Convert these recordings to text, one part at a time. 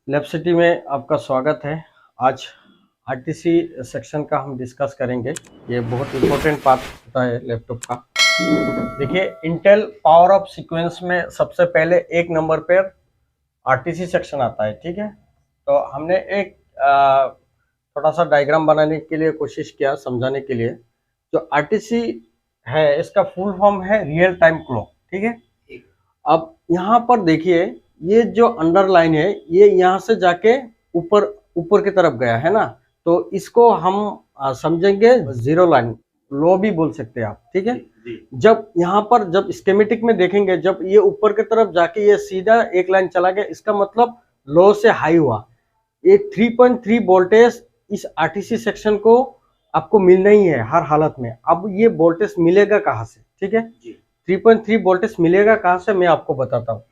Lab city में आपका स्वागत है। आज आरटीसी सेक्शन का हम डिस्कस करेंगे। ये बहुत इम्पोर्टेंट पार्ट होता है लैपटॉप का। देखिए, इंटेल पावर ऑफ सीक्वेंस में सबसे पहले एक नंबर पर आरटीसी सेक्शन आता है, ठीक है। तो हमने एक थोड़ा सा डायग्राम बनाने के लिए कोशिश किया, समझाने के लिए। जो आरटीसी है इसका फुल फॉर्म है रियल टाइम क्लॉक, ठीक है। अब यहाँ पर देखिए, ये जो अंडरलाइन है ये यहाँ से जाके ऊपर ऊपर की तरफ गया है ना, तो इसको हम समझेंगे जीरो लाइन, लो भी बोल सकते हैं आप, ठीक है। जब यहाँ पर जब स्कीमेटिक में देखेंगे, जब ये ऊपर की तरफ जाके ये सीधा एक लाइन चला गया, इसका मतलब लो से हाई हुआ। ये 3.3 वोल्टेज इस आरटीसी सेक्शन को आपको मिलना ही है हर हालत में। अब ये वोल्टेज मिलेगा कहाँ से, ठीक है। 3.3 वोल्टेज मिलेगा कहाँ से, मैं आपको बताता हूँ।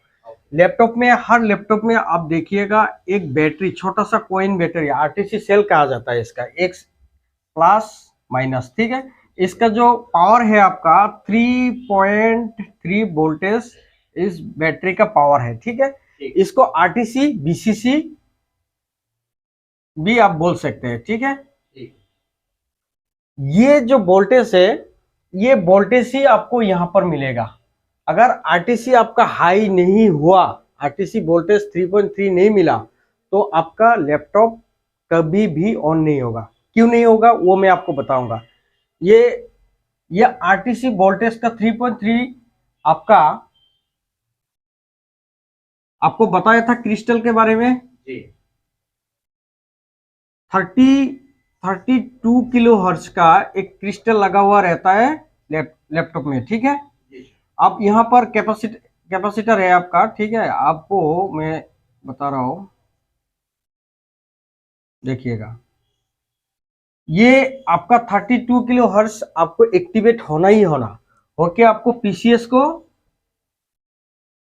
लैपटॉप में, हर लैपटॉप में आप देखिएगा एक बैटरी, छोटा सा कॉइन बैटरी, आरटीसी सेल कहा जाता है इसका, एक प्लस माइनस, ठीक है। इसका जो पावर है आपका 3.3 वोल्टेज इस बैटरी का पावर है, ठीक है। इसको आरटीसी बीसीसी भी आप बोल सकते हैं, ठीक है। ये जो वोल्टेज है, ये वोल्टेज ही आपको यहां पर मिलेगा। अगर आरटीसी आपका हाई नहीं हुआ, आरटीसी वोल्टेज 3.3 नहीं मिला, तो आपका लैपटॉप कभी भी ऑन नहीं होगा। क्यों नहीं होगा वो मैं आपको बताऊंगा। ये आरटीसी वोल्टेज का 3.3 आपको बताया था क्रिस्टल के बारे में। 32 किलो हर्ट्ज का एक क्रिस्टल लगा हुआ रहता है लैपटॉप में, ठीक है। अब यहाँ पर कैपेसिटर है आपका, ठीक है। आपको मैं बता रहा हूं, देखिएगा, ये आपका 32 किलो हर्ट्ज आपको एक्टिवेट होना ही होना, ओके। आपको पीसीएस को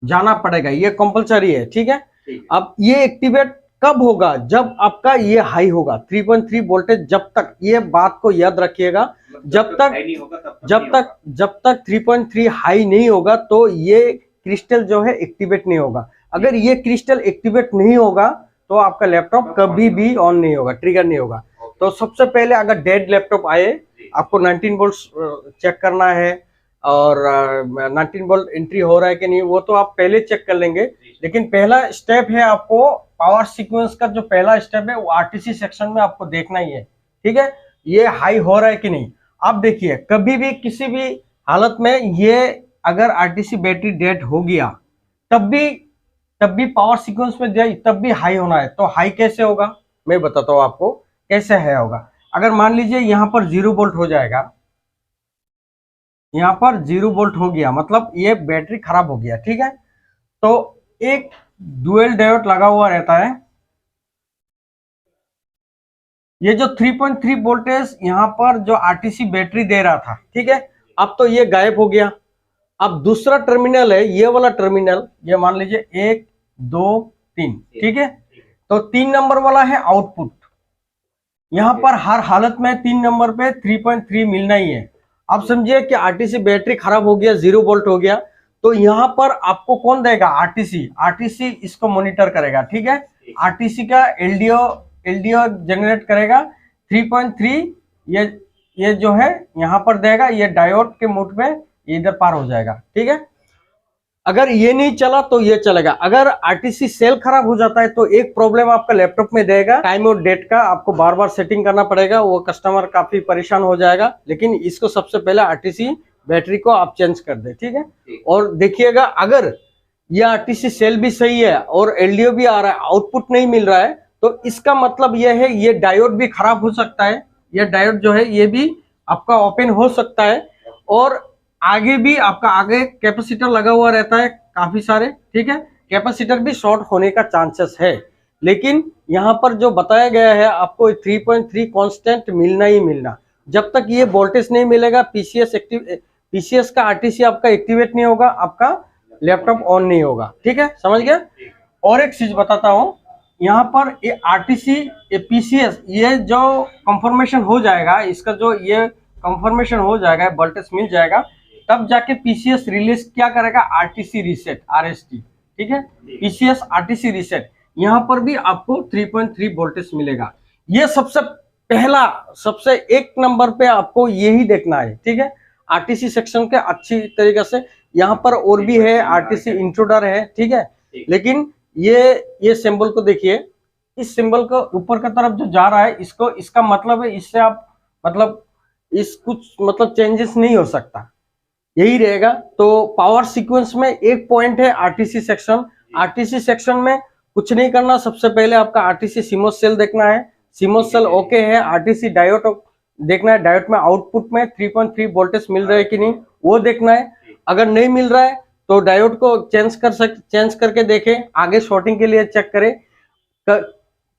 जाना पड़ेगा, ये कंपलसरी है, ठीक है। अब ये एक्टिवेट कब होगा, जब आपका ये हाई होगा 3.3 वोल्टेज। जब तक, ये बात को याद रखिएगा, जब तक 3.3 हाई नहीं होगा तो ये क्रिस्टल जो है एक्टिवेट नहीं होगा। अगर ये क्रिस्टल एक्टिवेट नहीं होगा तो आपका लैपटॉप कभी भी ऑन नहीं होगा, ट्रिगर नहीं होगा। तो सबसे पहले अगर डेड लैपटॉप आए, आपको 19 वोल्ट चेक करना है, और 19 वोल्ट एंट्री हो रहा है कि नहीं, वो तो आप पहले चेक कर लेंगे। लेकिन पहला स्टेप है, आपको पावर सीक्वेंस का जो पहला स्टेप है वो आरटीसी सेक्शन में आपको देखना ही है, ठीक है। ये हाई हो रहा है कि नहीं। आप देखिए, कभी भी किसी भी हालत में ये अगर आरटीसी बैटरी डेड हो गया, तब भी पावर सीक्वेंस में जाए, तब भी हाई होना है। तो हाई कैसे होगा मैं बताता हूँ आपको कैसे है होगा। अगर मान लीजिए यहाँ पर 0 वोल्ट हो जाएगा, यहाँ पर 0 वोल्ट हो गया, मतलब ये बैटरी खराब हो गया, ठीक है। तो एक डुअल डायोड लगा हुआ रहता है। ये जो 3.3 वोल्टेज यहाँ पर जो आरटीसी बैटरी दे रहा था, ठीक है, अब तो ये गायब हो गया। अब दूसरा टर्मिनल है, ये वाला टर्मिनल, ये मान लीजिए 1 2 3, ठीक है। तो 3 नंबर वाला है आउटपुट। यहाँ पर हर हालत में 3 नंबर पे 3.3 मिलना ही है। अब समझिए कि आरटीसी बैटरी खराब हो गया, 0 वोल्ट हो गया, तो यहाँ पर आपको कौन देगा, आरटीसी इसको मॉनिटर करेगा, ठीक है। आरटीसी का एलडीओ जनरेट करेगा 3.3, ये जो है यहाँ पर देगा, ये डायोड के मोड पे इधर पार हो जाएगा, ठीक है। अगर ये नहीं चला तो ये चलेगा। अगर आरटीसी सेल खराब हो जाता है तो एक प्रॉब्लम आपका लैपटॉप में देगा, टाइम और डेट का आपको बार बार सेटिंग करना पड़ेगा, वो कस्टमर काफी परेशान हो जाएगा। लेकिन इसको सबसे पहले आरटीसी बैटरी को आप चेंज कर दे, ठीक है। और देखिएगा, अगर ये आरटीसी सेल भी सही है और एलडीओ भी आ रहा है, आउटपुट नहीं मिल रहा है, तो इसका मतलब यह है ये डायोड भी खराब हो सकता है। ये डायोड जो है ये भी आपका ओपन हो सकता है, और आगे भी आपका आगे कैपेसिटर लगा हुआ रहता है काफी सारे, ठीक है। कैपेसिटर भी शॉर्ट होने का चांसेस है। लेकिन यहाँ पर जो बताया गया है, आपको 3.3 कांस्टेंट मिलना ही मिलना। जब तक ये वोल्टेज नहीं मिलेगा, पीसीएस का आरटीसी आपका एक्टिवेट नहीं होगा, आपका लैपटॉप ऑन नहीं होगा, ठीक है, समझ गया। और एक चीज बताता हूँ, यहाँ पर ये आरटीसी, ये पीसीएस, ये जो कंफर्मेशन हो जाएगा, इसका जो ये कंफर्मेशन हो जाएगा, वोल्टेज मिल जाएगा, तब जाके पीसीएस रिलीज क्या करेगा, आरटीसी रीसेट, आरएसटी, ठीक है। पीसीएस आरटीसी रीसेट, यहाँ पर भी आपको 3.3 वोल्टेज मिलेगा। ये सबसे पहला, सबसे एक नंबर पे आपको यही देखना है, ठीक है। आरटीसी सेक्शन के अच्छी तरीके से, यहाँ पर और भी है, आरटीसी इंट्रोडर है, ठीक है। लेकिन ये सिंबल को देखिए, इस सिंबल को ऊपर की तरफ जो जा रहा है, इसको, इसका मतलब है इससे आप मतलब इस कुछ मतलब चेंजेस नहीं हो सकता, यही रहेगा। तो पावर सीक्वेंस में एक पॉइंट है आरटीसी सेक्शन। आरटीसी सेक्शन में कुछ नहीं करना, सबसे पहले आपका आरटीसी सीमोस सेल देखना है, सीमोस सेल ओके है। आरटीसी डायोड देखना है, डायोड में आउटपुट में 3.3 वोल्टेज मिल रहा है कि नहीं, वो देखना है। अगर नहीं मिल रहा है तो डायोड को चेंज करके देखें, आगे शॉर्टिंग के लिए चेक करें।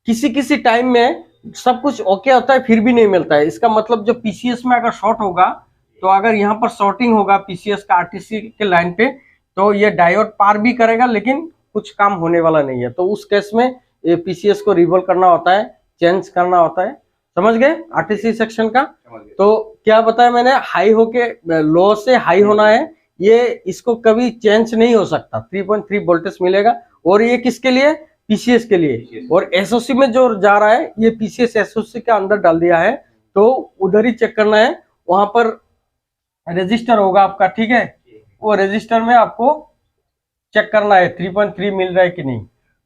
किसी टाइम में सब कुछ ओके होता है फिर भी नहीं मिलता है, इसका मतलब जो पीसीएस में अगर शॉर्ट होगा, तो अगर यहाँ पर शॉर्टिंग होगा पीसीएस का आरटीसी के लाइन पे, तो ये डायोड पार भी करेगा लेकिन कुछ काम होने वाला नहीं है। तो उस केस में ये पीसीएस को रिवॉल्व करना होता है, चेंज करना होता है। समझ गए आरटीसी सेक्शन का? तो क्या बताया मैंने, हाई होके लो से हाई होना है, ये इसको कभी चेंज नहीं हो सकता, 3.3 वोल्टेज मिलेगा। और ये किसके लिए? पीसीएस के लिए। और एसओसी में जो जा रहा है, ये पीसीएस एसओसी के अंदर डाल दिया है, तो उधर ही चेक करना है, वहां पर रजिस्टर होगा आपका, ठीक है। वो रजिस्टर में आपको चेक करना है 3.3 मिल रहा है कि नहीं।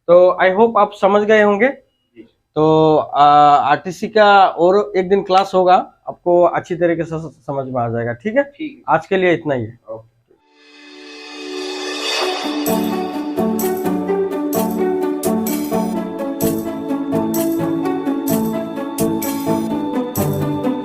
तो आई होप आप समझ गए होंगे। तो आरटीसी का और एक दिन क्लास होगा, आपको अच्छी तरीके से समझ में आ जाएगा, ठीक है। आज के लिए इतना ही है।